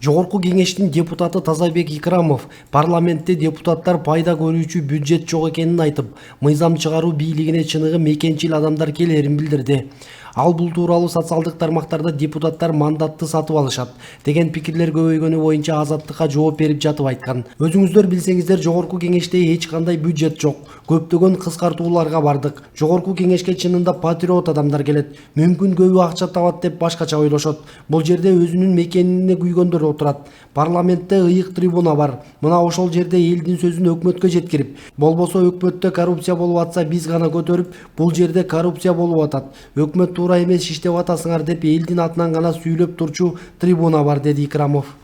Жогорку кеңештин депутаты Тазабек Икрамов парламентте депутаттар пайда көрүүчү бюджет жок экенин айтып, мыйзам чыгаруу бийлигине чыныгы мекенчил адамдар келерин билдирди. Ал бул тууралуу социалдык тармактарда депутаттар мандатты сатып алышат деген пикирлер көбөйгөнү боюнча Азаттыкка жооп берип жатып айткан. Өзүңүздөр билсеңиздер, жогорку кеңеште эч кандай бюджет жок. Көптөгөн кыскартууларга бардык. Жогорку кеңешке чынында патриот адамдар келет. Мүмкүн көбү акча табат деп башкача ойлошот. Бул жерде өзүнүн мекенине күйгөндөр отурат. Парламентте ыйык трибуна бар. Мына ошол жерде элдин сөзүн өкмөткө жеткирип, болбосо өкмөттө коррупция болуп атса биз гана көтөрүп, бул жерде коррупция болуп атат. Өкмөт туура эмес иштеп атасыңар деп элдин атынан гана сүйлөп турчу трибуна бар, деди Икрамов.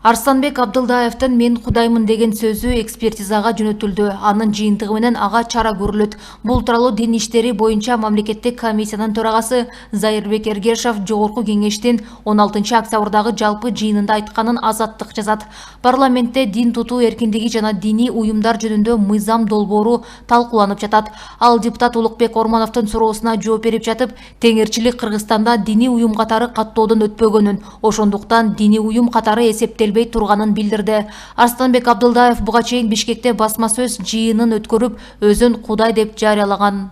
Арсланбек Абдылдаевдин "мен Кудаймын" деген сөзү экспертизага жөнөтүлдү. Анын жыйынтыгы менен ага чара көрүлөт. Бул тууралуу дин иштери боюнча мамлекеттик комиссиянын төрагасы Зайырбек Эргешов Жогорку кеңештин 16 октябрдагы жалпы жыйынында айтканын Азаттык жазат. Парламентте дин тутуу эркиндиги жана диний уюмдар жөнүндө мыйзам долбоору талкууланып жатат. Ал депутат Улукбек Ормановдун суроосуна жооп берип жатып, теңирчилик Кыргызстанда диний уюм катары каттоодон өтпөгөнүн, ошондуктан диний уюм катары эсептелбей турганын билдирди. Арсланбек Абдылдаев буга чейин Бишкекте басма сөз жыйынын өткөрүп, өзүн Кудай деп жарыялаган.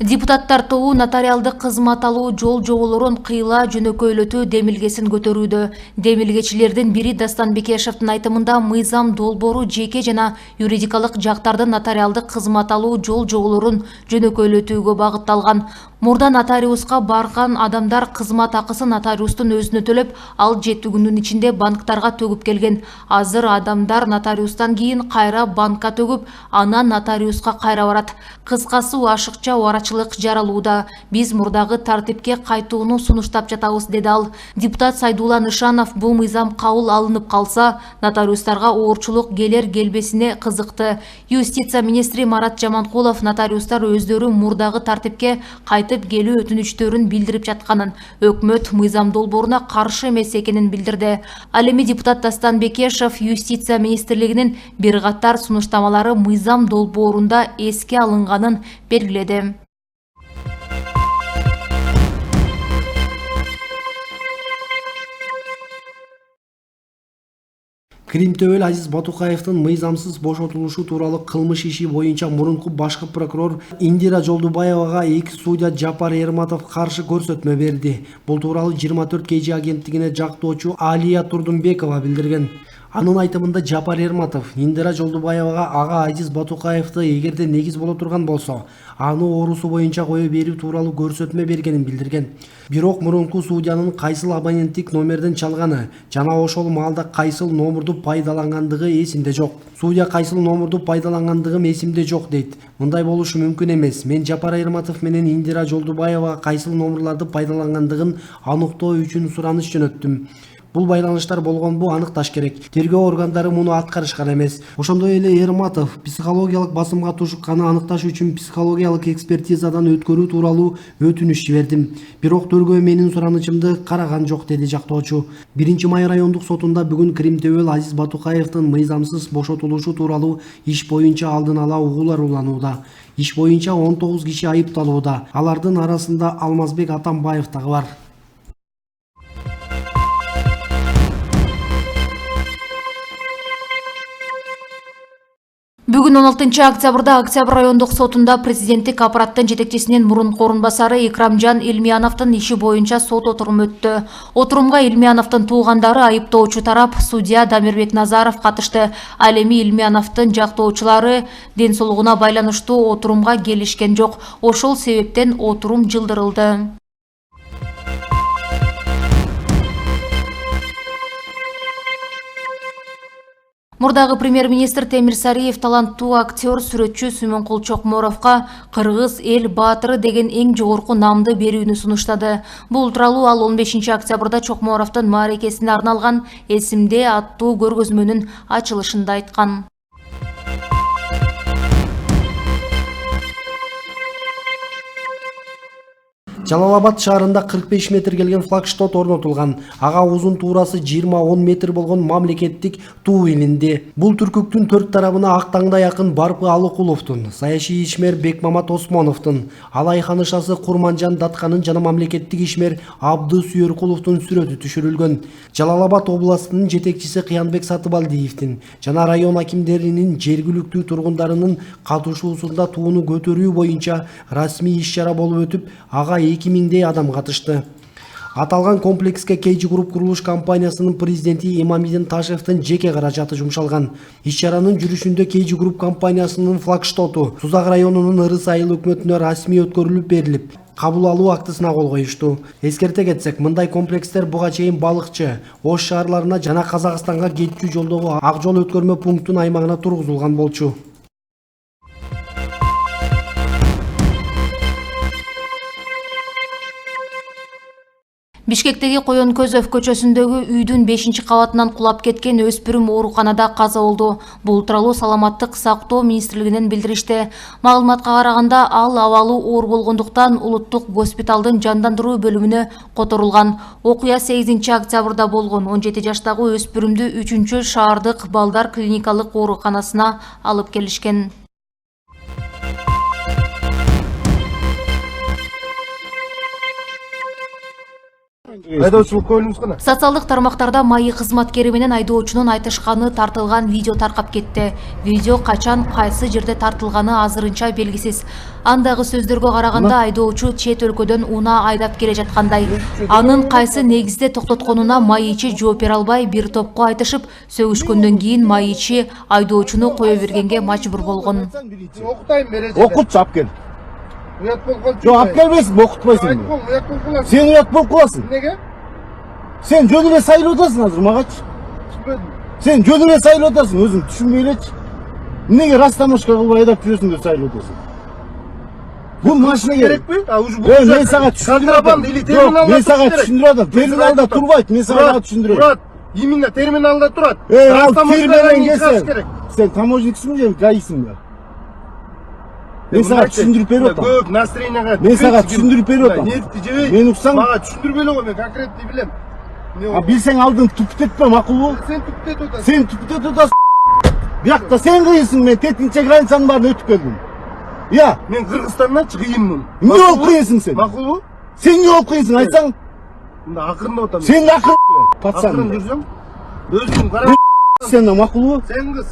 Депутаттар тобу нотариалдык кызмат алуу жол жоболорун кыйла жөнөкөйлөтүү демилгесин көтөрүүдө. Демилгечилердин бири Дастан Бекешевдин айтымында мыйзам долбоору жеке жана юридикалык жактардын нотариалдык кызмат алуу жол жоболорун жөнөкөйлөтүүгө багытталган. Мурда нотариуска барган адамдар кызмат акысын нотариустун өзүнө төлөп, ал 7 күндүн ичинде банктарга төгүп келген. Азыр адамдар нотариустан кийин кайра банкка төгүп, анан нотариуска кайра барат. Кыскасы ашыкча арачылык жаралууда. Биз мурдагы тартипке кайтууну сунуштап жатабыз, деди ал. Депутат Сайдулла Нышанов бул мыйзам кабыл алынып калса, нотариустарга оорчулук келер келбесине кызыкты. Юстиция министри Марат Жаманкулов нотариустар өздөрү мурдагы тартипке кайтып келүү өтүнүчтөрүн билдирип жатканын, өкмөт мыйзам долбооруна каршы эмес экенин билдирди. Ал эми депутат Дастан Бекешев Юстиция министрлигинин бир катар сунуштамалары мыйзам долбоорунда эске алынганын белгиледи. Кримтөбөл Азиз Батукаевдин мыйзамсыз бошотулушу тууралуу кылмыш иши боюнча мурунку башкы прокурор Индира Жолдубаевага эки судья Жапар Эрматов каршы көрсөтмө берди. Бул тууралуу 24 KG агенттигине жактоочу Алия Турдунбекова билдирген. Анын айтымында Жапар Эрматов Индира Жолдубаевага ага Азиз Батукаевди эгерде негиз боло турган болсо, аны оорусу боюнча кое берүү тууралуу көрсөтмө бергенин билдирген. Бирок мурунку судьянын кайсыл абоненттик номерден чалганы жана ошол маалда кайсыл номурду пайдалангандыгы эсимде жок. Судья кайсыл номурду пайдалангандыгым эсимде жок дейт. Мындай болушу мүмкүн эмес. Мен Жапар Эрматов менен Индира Жолдубаевага кайсыл номурларды пайдалангандыгын аныктоо үчүн сураныш жөнөттүм. Бул байланыштар болгонбу аныкташ керек. Тергөө органдары муну аткарышкан эмес. Ошондой эле Эрматов психологиялык басымга тушукканы аныкташ үчүн психологиялык экспертизадан өткөрүү тууралуу өтүнүч жибердим. Бирок тергөө менин суранычымды караган жок, деди жактоочу. 1-Май райондук сотунда бүгүн Кримтөбөл Азиз Батукаевдин мыйзамсыз бошотулушу тууралуу иш боюнча алдын ала угуулар уланууда. Иш боюнча 19 киши айыпталууда. Алардын арасында Алмазбек Атамбаев дагы бар. Бүгүн 16 октябрда Октябрь райондук сотунда президенттик аппараттын жетекчисинин мурунку орун басары Икрамжан Илмияновдун иши боюнча сот отуруму өттү. Отурумга Илмияновдун туугандары, айыптоочу тарап, судья Дамирбек Назаров катышты. Ал эми Илмияновдун жактоочулары ден соолугуна байланыштуу отурумга келишкен жок. Ошол себептен отурум жылдырылды. Мурдагы премьер-министр Темир Сариев таланттуу актер, сүрөтчү Сүймөнкул Чокморовго Кыргыз эл баатыры деген эң жогорку намды берүүнү сунуштады. Бул тууралуу ал 15 октябрда Чокморовдун мааракесине арналган "Эсимде" аттуу көргөзмөнүн ачылышында айткан. Жалал Абад шаарында 45 метр келген флагштот орнотулган. Ага узун туурасы 20-10 метр болгон мамлекеттик туу илинди. Бул түркүктүн төрт тарабына ак таңда якын Барпы Алыкуловдун, саясий ишмер Бекмамат Осмоновдун, Алай ханышасы Курманжан Датканын жана мамлекеттик ишмер Абды Сүйөркуловдун сүрөтү түшүрүлгөн. Жалал Абад областынын жетекчиси Кыянбек Сатыбалдиевдин жана район акимдеринин жергиликтүү тургундарынын катышуусунда тууну көтөрүү боюнча расмий иш-чара болуп өтүп, ага 2000дей адам катышты. Аталган комплекске KG Group курулуш компаниясынын президенти Имамидин Ташевдин жеке каражаты жумшалган. Иш-чаранын жүрүшүндө KG Group компаниясынын флагштоту Сузак районунун Ырыс айыл өкмөтүнө расмий өткөрүлүп берилип, кабыл алуу актысына кол коюшту. Эскерте кетсек, мындай комплекстер буга чейин Балыкчы, Ош шаарларына жана Казакстанга кетчү жолдогу ак жол өткөрмө пунктунун аймагына тургузулган болчу. Бишкектеги Коёнкөзөв көчөсүндөгү үйдүн 5-кабатынан кулап кеткен өспүрүм ооруканада каза болду. Бул тууралуу Саламаттык сактоо министрлигинен билдиришти. Маалыматка караганда, ал абалы оор болгондуктан улуттук госпиталдын жандандыруу бөлүмүнө которулган. Окуя 8-октябрда болгон. 17 жаштагы өспүрүмдү 3-шаардык балдар клиникалык ооруканасына алып келишкен. Социалдык тармактарда майы кызматкери менен айдоочунун айтышканы тартылган видео таркап кетти. Видео качан, кайсы жерде тартылганы азырынча белгисиз. Андагы сөздөргө караганда айдоочу чет өлкөдөн унаа айдап келе жаткандай. Анын кайсы негизде токтотконуна майычы жооп бере албай бир топко айтышып, сөгүшкөндөн кийин майычы айдоочуну кое бергенге мажбур болгон. Окутчу алып кел. Жоқ, алып келбейсің, оқытпайсың. Сен ұят болып қаласың. Неге? Сен жөніңе сайлаудасың азыр, мағач. Сен жөніңе сайлаудасың, өзің түшінбейлечі. Неге растамашқа қылбай айдап жүресің деп сайлаудасың? Бұл машина керек пе? Мен саған түсіндірдім. Жоқ, мен саған түсіндірдім. Терминалда тұрбайды, мен саған түсіндірдім. Тұрат, именно терминалда тұрат. Ал терминалдан келсен. Сен таможниксің бе, гаисің бе? Мен саған түсіндіріп беріп отам. Көп настроенияға. Мен саған түсіндіріп беріп отам. Мен ұқсаң. Маған түсіндірбелі ғой, мен конкретный білем. Білсең алдың түпітетпе, мақұл бол? Сен түпітет отасың. Сен түпітет отасың. Бияқта сен қиынсың, мен тетінші границаның барын өтіп келдім. Я. Мен Қырғызстаннан шығайынмын. Не ол қиынсың сен? Мақұл бол? Сен не ол қиынсың, айтсаң? Ақырында отам. Сен ақырын. Ақырын жүрсем. Өзім қара. Сен мақұл бол? Сен қыз.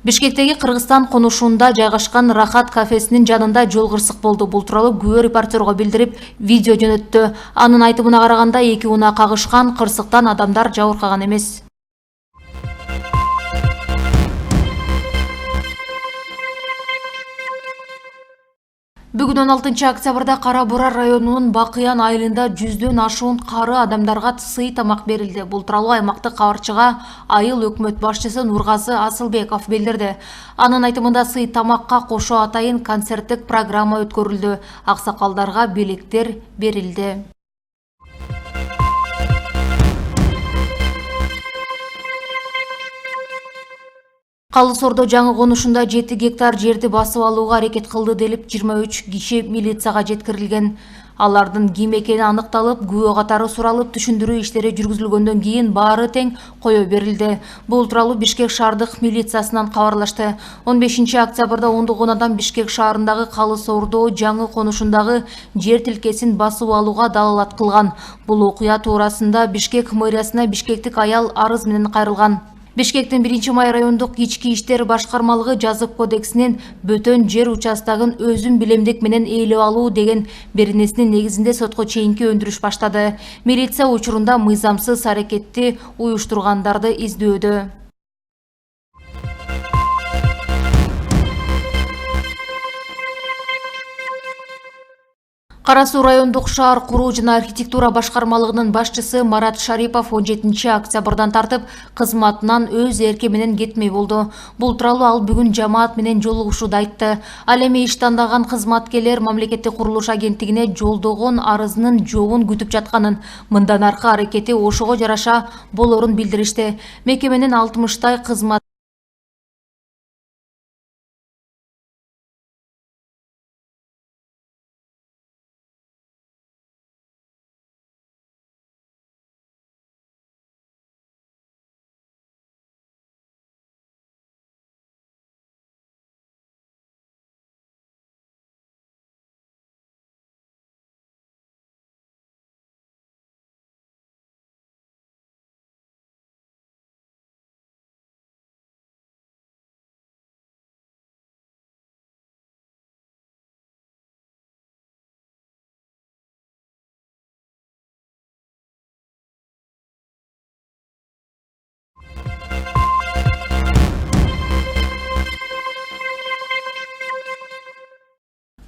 Бишкектеги Кыргызстан конушунда жайгашкан Рахат кафесинин жанында жол кырсык болду. Бул тууралуу күбө репортерго билдирип, видео жөнөттү. Анын айтымына караганда, эки унаа кагышкан, кырсыктан адамдар жабыркаган эмес. Бүгүн 16 октябрда Кара Бура районунун Бакыян айылында 100дөн ашуун кары адамдарга сый тамак берилди. Бул тууралуу аймактык кабарчыга айыл өкмөт башчысы Нургазы Асылбеков билдирди. Анын айтымында сый тамакка кошо атайын концерттик программа өткөрүлдү. Аксакалдарга белектер берилди. Калыс Ордо жаңы конушунда 7 гектар жерди басып алууга аракет кылды делип 23 киши милицияга жеткирилген. Алардын ким экени аныкталып, күбө катары суралып, түшүндүрүү иштери жүргүзүлгөндөн кийин баары тең кое берилди. Бул тууралуу Бишкек шаардык милициясынан кабарлашты. 15 октябрда ондогонадан Бишкек шаарындагы Калыс Ордо жаңы конушундагы жер тилкесин басып алууга далалат кылган. Бул окуя туурасында Бишкек мэриясына бишкектик аял арыз менен кайрылган. Бишкектин 1-май райондук ички иштер башкармалыгы жазык кодексинин бөтөн жер участогун өзүн билемдик менен ээлеп алуу деген беренесинин негизинде сотко чейинки өндүрүш баштады. Милиция учурунда мыйзамсыз аракетти уюштургандарды издөөдө. Кара Суу райондук шаар куруу жана архитектура башкармалыгынын башчысы Марат Шарипов 17 октябрдан тартып кызматынан өз эрки менен кетмей болду. Бул тууралуу ал бүгүн жамаат менен жолугушууда айтты. Ал эми иш тандаган кызматкерлер мамлекеттик курулуш агенттигине жолдогон арызынын жообун күтүп жатканын, мындан аркы аракети ошого жараша болорун билдиришти. Мекеменин 60 кызмат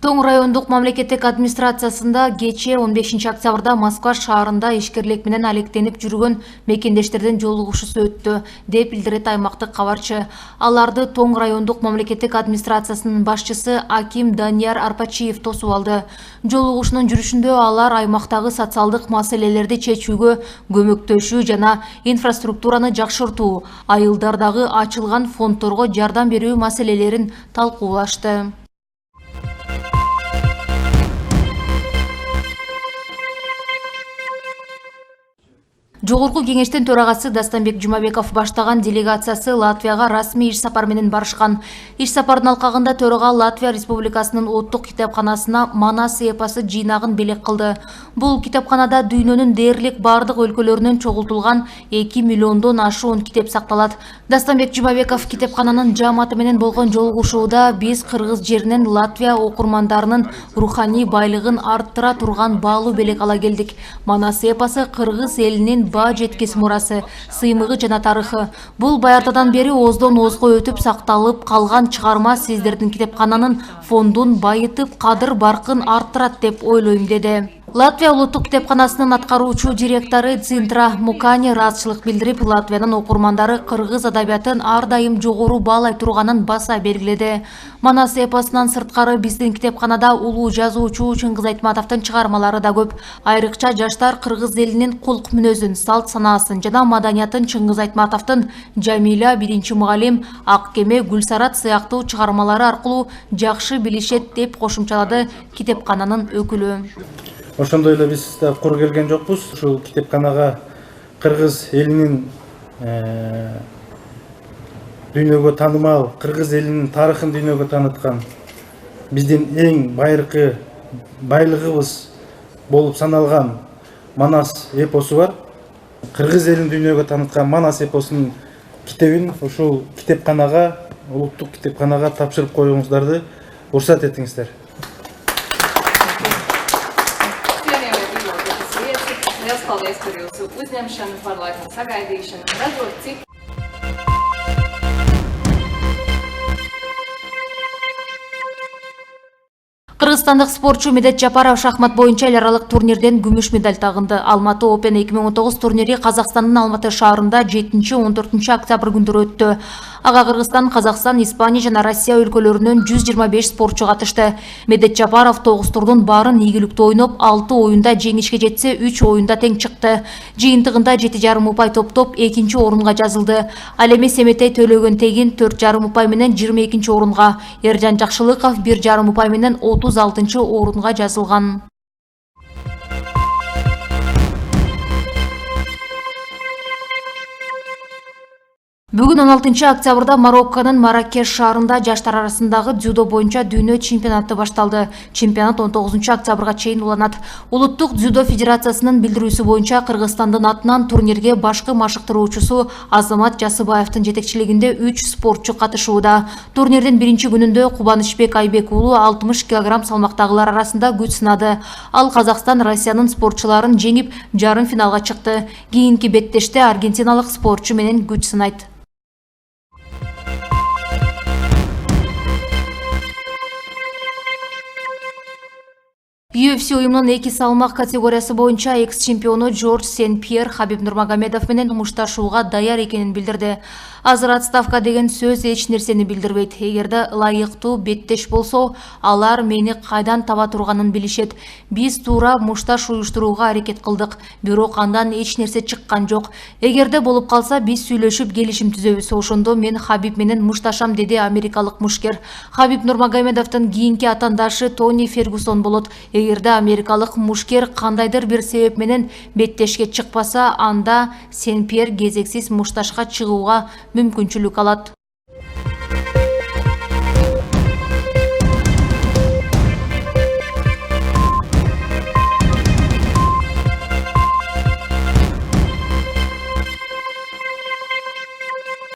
Тоң райондук мамлекеттик администрациясында кечээ 15 октябрда Москва шаарында ишкерлик менен алектенип жүргөн мекендештердин жолугушуусу өттү, деп билдирет аймактык кабарчы. Аларды Тоң райондук мамлекеттик администрациясынын башчысы Аким Данияр Арпачиев тосуп алды. Жолугушуунун жүрүшүндө алар аймактагы социалдык маселелерди чечүүгө көмөктөшүү жана инфраструктураны жакшыртуу, айылдардагы ачылган фондторго жардам берүү маселелерин талкуулашты. Жогорку кеңештин төрагасы Дастанбек Жумабеков баштаган делегациясы Латвияга расмий иш сапар менен барышкан. Иш сапардын алкагында төрага Латвия Республикасынын Улуттук китепканасына Манас эпосы жыйнагын белек кылды. Бул китепканада дүйнөнүн дээрлик бардык өлкөлөрүнөн чогултулган 2 миллиондон ашуун китеп сакталат. Дастанбек Жумабеков китепкананын жааматы менен болгон жолугушууда биз кыргыз жеринен Латвия окурмандарынын руханий байлыгын арттыра турган баалуу белек ала келдик. Манас эпосы кыргыз элинин баа жеткис мурасы, сыймыгы жана тарыхы. Бул баяртадан бери оздон озго өтүп сакталып калган чыгарма сиздердин китепкананын фондун байытып, кадыр баркын арттырат деп ойлойм, деди. Латвия улуттук китепканасынын аткаруучу директору Цинтра Мукани ыраазычылык билдирип, Латвиянын окурмандары кыргыз адабиятын ар дайым жогору баалай турганын баса белгиледи. Манас эпосунан сырткары биздин китепканада улуу жазуучу Чыңгыз Айтматовдун чыгармалары да көп. Айрыкча жаштар кыргыз элинин кулк мүнөзүн, салт санаасын жана маданиятын Чыңгыз Айтматовдун Жамиля, Биринчи мугалим, Ак кеме, Гүлсарат сыяктуу чыгармалары аркылуу жакшы билишет, деп кошумчалады китепкананын өкүлү. Ошондой эле биз да кур келген жокпуз. Ушул китепканага кыргыз элинин дүйнөгө таанымал, кыргыз элинин тарыхын дүйнөгө тааныткан, биздин эң байыркы байлыгыбыз болуп саналган Манас эпосу бар. Кыргыз элин дүйнөгө тааныткан Манас эпосунун китебин ушул китепканага, улуттук китепканага тапшырып коюңуздарды уруксат этиңиздер. Liels paldies par jūsu uzņemšanu, par laipnu sagaidīšanu, redzot, cik Кыргызстандык спортчу Медет Жапаров шахмат боюнча эл аралык турнирден күмүш медаль тагынды. Алматы Open 2019 турнири Казакстандын Алматы шаарында 7-14 октябрь күндөрү өттү. Ага Кыргызстан, Казакстан, Испания жана Россия өлкөлөрүнөн 125 спортчу катышты. Медет Жапаров 9 турдун баарын ийгиликтүү ойноп, 6 оюнда жеңишке жетсе, 3 оюнда тең чыкты. Жыйынтыгында 7,5 упай топтоп 2-нчи орунга жазылды. Ал эми Семетей Төлөгөн Тегин 4,5 упай менен 22-нчи орунга, Эржан Жакшылыков 1,5 упай менен 36-нчы орунга жазылган. Бүгүн 16 октябрда Марокконун Маракеш шаарында жаштар арасындагы дзюдо боюнча дүйнө чемпионаты башталды. Чемпионат 19 октябрга чейин уланат. Улуттук дзюдо федерациясынын билдирүүсү боюнча Кыргызстандын атынан турнирге башкы машыктыруучусу Азамат Жасыбаевдин жетекчилигинде 3 спортчу катышууда. Турнирдин биринчи күнүндө Кубанычбек Айбек уулу 60 кг салмактагылар арасында күч сынады. Ал Казакстан Россиянын спортчуларын жеңип, жарым финалга чыкты. Кийинки беттеште аргентиналык спортчу менен күч сынайт. UFC уюмунун 2 салмак категориясы боюнча экс-чемпиону Джордж Сен-Пьер Хабиб Нурмагомедов менен мушташууга даяр экенин билдирди. Азыр отставка деген сөз эч нерсени билдирбейт. Эгерде ылайыктуу беттеш болсо, алар мени кайдан таба турганын билишет. Биз туура мушташ уюштурууга аракет кылдык, бирок андан эч нерсе чыккан жок. Эгерде болуп калса, биз сүйлөшүп келишим түзөбүз. Ошондо мен Хабиб менен мушташам, деди америкалык мушкер. Хабиб Нурмагомедовдун кийинки атандашы Тони Фергюсон болот. Эгерде америкалык мушкер кандайдыр бир себеп менен беттешке чыкпаса, анда Сен-Пьер кезексиз мушташка чыгууга мүмкүнчүлүк алат.